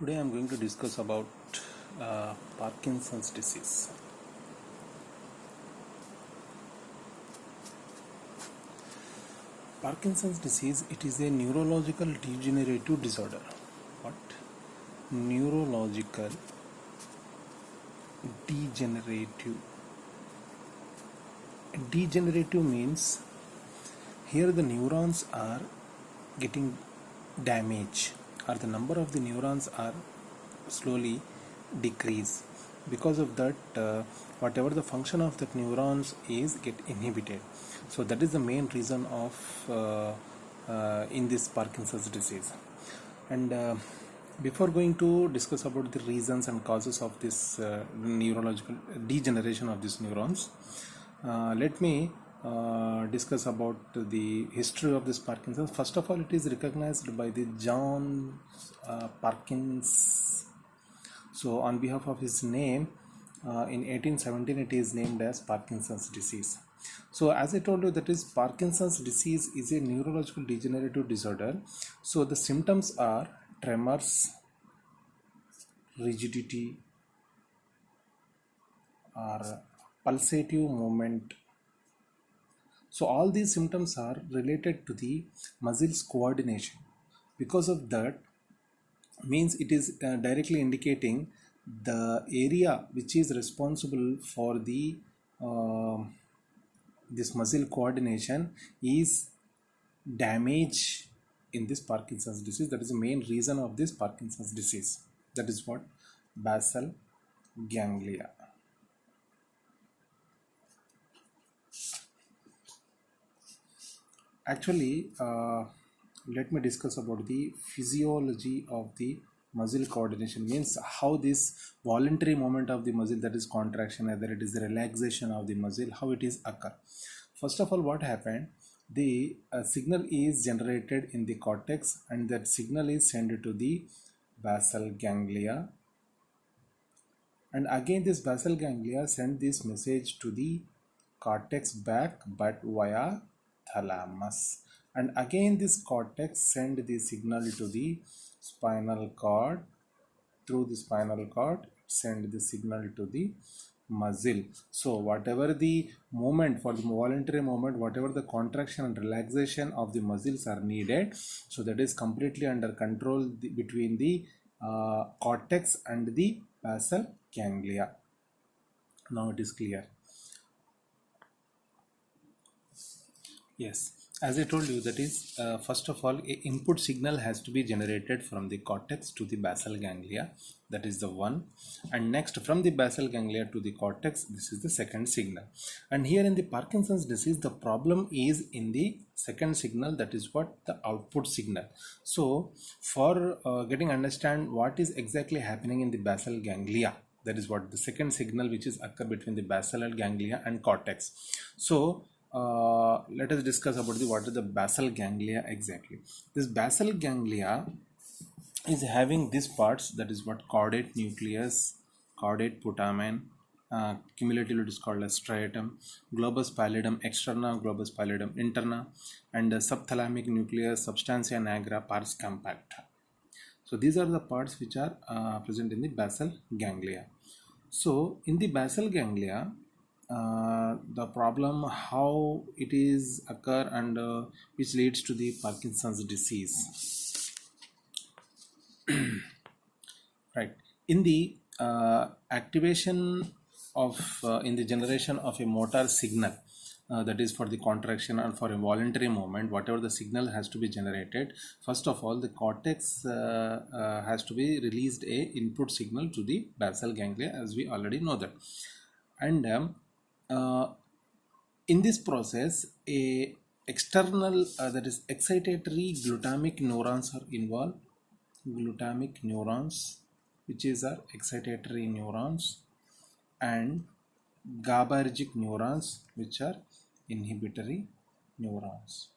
Today I am going to discuss about Parkinson's disease. Parkinson's disease, it is a neurological degenerative disorder. What? Neurological degenerative. Degenerative means here the neurons are getting damage, or the number of the neurons are slowly decrease. Because of that, whatever the function of that neurons is get inhibited. So that is the main reason of in this Parkinson's disease. And before going to discuss about the reasons and causes of this neurological degeneration of these neurons, let me discuss about the history of this Parkinson's. First of all, it is recognized by the John Parkins. So on behalf of his name, in 1817 it is named as Parkinson's disease. So as I told you, that is Parkinson's disease is a neurological degenerative disorder. So the symptoms are tremors, rigidity, or pulsative movement. So all these symptoms are related to the muscles coordination. Because of that, means it is directly indicating the area which is responsible for the this muscle coordination is damage in this Parkinson's disease. That is the main reason of this Parkinson's disease. That is what? Basal ganglia. Actually, let me discuss about the physiology of the muscle coordination. Means how this voluntary movement of the muscle, that is contraction, either it is the relaxation of the muscle, how it is occur. First of all, what happened? The signal is generated in the cortex, and that signal is sent to the basal ganglia, and again this basal ganglia send this message to the cortex back, but via thalamus, and again this cortex send the signal to the spinal cord. Through the spinal cord send the signal to the muscle. So whatever the movement, for the voluntary movement, whatever the contraction and relaxation of the muscles are needed, so that is completely under control between the cortex and the basal ganglia. Now it is clear. Yes, as I told you, that is first of all, a input signal has to be generated from the cortex to the basal ganglia. That is the one, and next from the basal ganglia to the cortex, this is the second signal. And here in the Parkinson's disease, the problem is in the second signal, that is what? The output signal. So for getting understand what is exactly happening in the basal ganglia, that is what the second signal which is occur between the basal ganglia and cortex. So let us discuss about what is the basal ganglia exactly. This basal ganglia is having these parts, that is what? Caudate nucleus, caudate putamen, cumulatively it is called as striatum, globus pallidum externa, globus pallidum interna, and the subthalamic nucleus, substantia nigra, pars compacta. So these are the parts which are present in the basal ganglia. So in the basal ganglia, the problem how it is occur, and which leads to the Parkinson's disease. Right, in the activation of in the generation of a motor signal, that is for the contraction and for a voluntary movement, whatever the signal has to be generated, first of all the cortex has to be released a input signal to the basal ganglia, as we already know that. And in this process, a external that is excitatory glutamic neurons are involved. Glutamic neurons, which is our excitatory neurons, and GABAergic neurons, which are inhibitory neurons.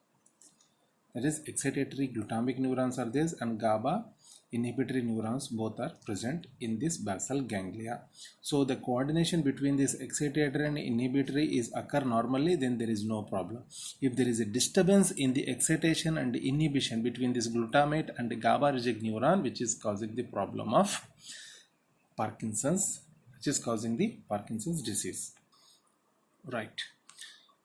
That is excitatory glutamic neurons are this, and GABA inhibitory neurons both are present in this basal ganglia. So the coordination between this excitatory and inhibitory is occur normally, then there is no problem. If there is a disturbance in the excitation and inhibition between this glutamate and the GABAergic neuron, which is causing the problem of Parkinson's, which is causing the Parkinson's disease. Right.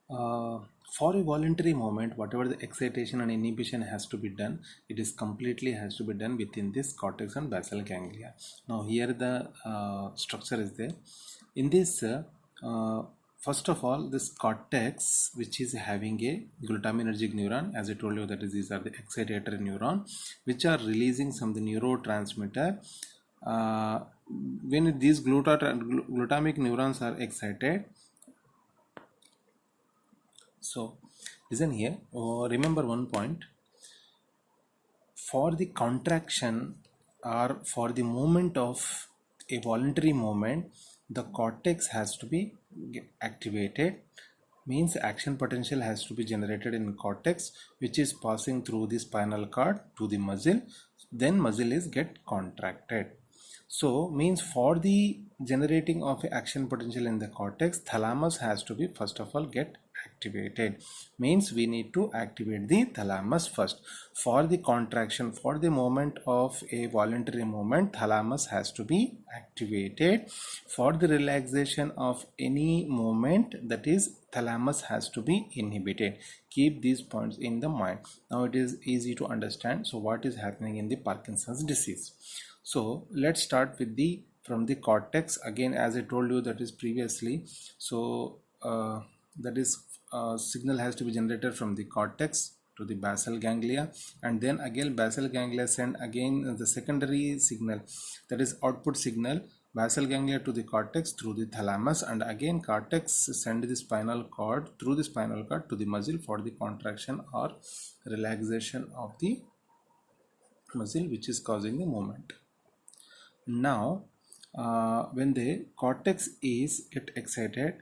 For a voluntary movement, whatever the excitation and inhibition has to be done, it is completely has to be done within this cortex and basal ganglia. Now here the structure is there. In this, first of all, this cortex, which is having a glutaminergic neuron, as I told you, that is, these are the excitatory neuron, which are releasing some of the neurotransmitter. When these glutamic neurons are excited, so listen here, remember one point. For the contraction or for the movement of a voluntary movement, the cortex has to be activated, means action potential has to be generated in cortex, which is passing through the spinal cord to the muscle, then muscle is get contracted. So means for the generating of action potential in the cortex, thalamus has to be first of all get activated, means we need to activate the thalamus first. For the contraction, for the movement of a voluntary movement, thalamus has to be activated. For the relaxation of any movement, that is, thalamus has to be inhibited. Keep these points in the mind. Now it is easy to understand. So what is happening in the Parkinson's disease? So let's start with the from the cortex again, as I told you that is previously. So that is signal has to be generated from the cortex to the basal ganglia, and then again basal ganglia send again the secondary signal, that is output signal, basal ganglia to the cortex through the thalamus, and again cortex send the spinal cord through the spinal cord to the muscle for the contraction or relaxation of the muscle, which is causing the movement. Now when the cortex is get excited,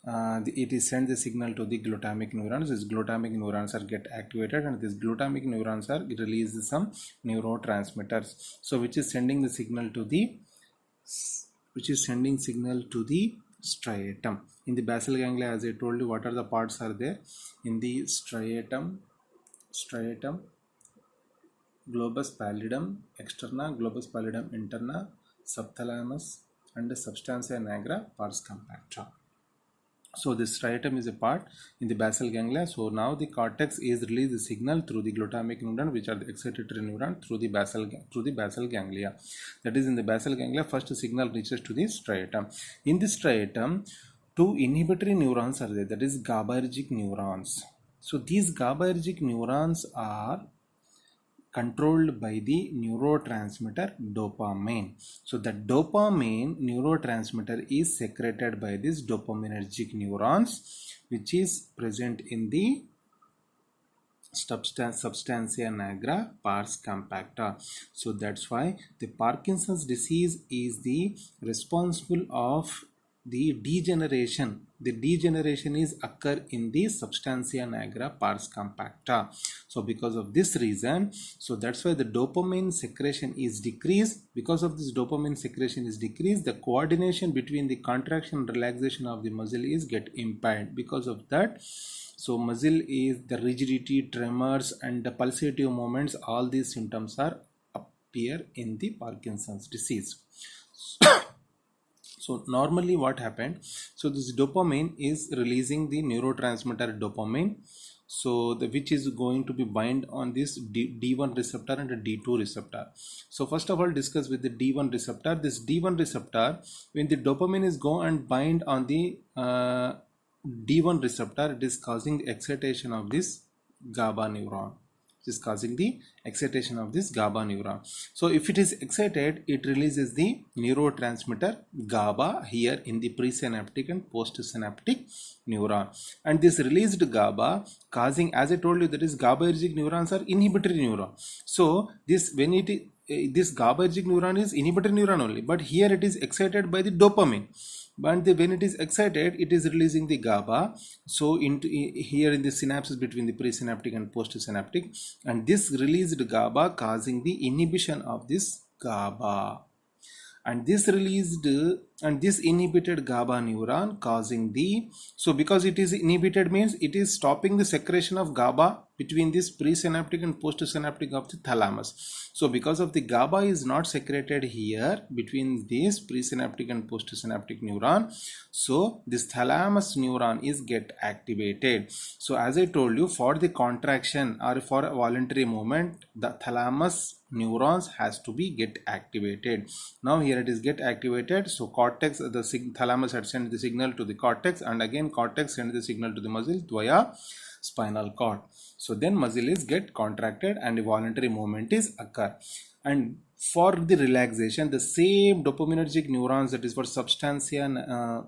it is send the signal to the glutamic neurons. These glutamic neurons are get activated, and these glutamic neurons are release some neurotransmitters, so which is sending the signal to the striatum. In the basal ganglia, as I told you, what are the parts are there in the striatum, globus pallidum externa, globus pallidum interna, subthalamus, and the substantia nigra pars compacta. So this striatum is a part in the basal ganglia. So now the cortex is release the signal through the glutamic neuron, which are the excitatory neuron, through the basal ganglia. That is, in the basal ganglia, first signal reaches to the striatum. In the striatum, two inhibitory neurons are there, that is GABAergic neurons. So these GABAergic neurons are controlled by the neurotransmitter dopamine. So the dopamine neurotransmitter is secreted by these dopaminergic neurons, which is present in the substantia nigra pars compacta. So that's why the Parkinson's disease is the responsible of the degeneration. The degeneration is occur in the substantia nigra pars compacta. So because of this reason, so that's why the dopamine secretion is decreased. Because of this dopamine secretion is decreased, the coordination between the contraction and relaxation of the muscle is get impaired. Because of that, so muscle is the rigidity, tremors, and the pulsative movements, all these symptoms are appear in the Parkinson's disease. So normally what happened, so this dopamine is releasing the neurotransmitter dopamine, so which is going to be bind on this D1 receptor and a D2 receptor. So first of all, discuss with the D1 receptor. This D1 receptor, when the dopamine is go and bind on the D1 receptor, it is causing the excitation of this GABA neuron. Is causing the excitation of this GABA neuron. So if it is excited, it releases the neurotransmitter GABA here in the presynaptic and postsynaptic neuron, and this released GABA causing, as I told you, that is GABAergic neurons are inhibitory neuron. So this when it is this GABAergic neuron is inhibitory neuron only, but here it is excited by the dopamine. but when it is excited, it is releasing the GABA. So into here in the synapses between the presynaptic and postsynaptic, and this released GABA causing the inhibition of this GABA, and this released and this inhibited GABA neuron causing the, so because it is inhibited means it is stopping the secretion of GABA between this presynaptic and postsynaptic of the thalamus. So because of the GABA is not secreted here between this presynaptic and postsynaptic neuron, so this thalamus neuron is get activated. So as I told you, for the contraction or for a voluntary movement, the thalamus neurons has to be get activated. Now here it is get activated, so cortex, the thalamus had sent the signal to the cortex, and again cortex send the signal to the muscle via spinal cord. So then muscle is get contracted and a voluntary movement is occur. And for the relaxation, the same dopaminergic neurons, that is for substantia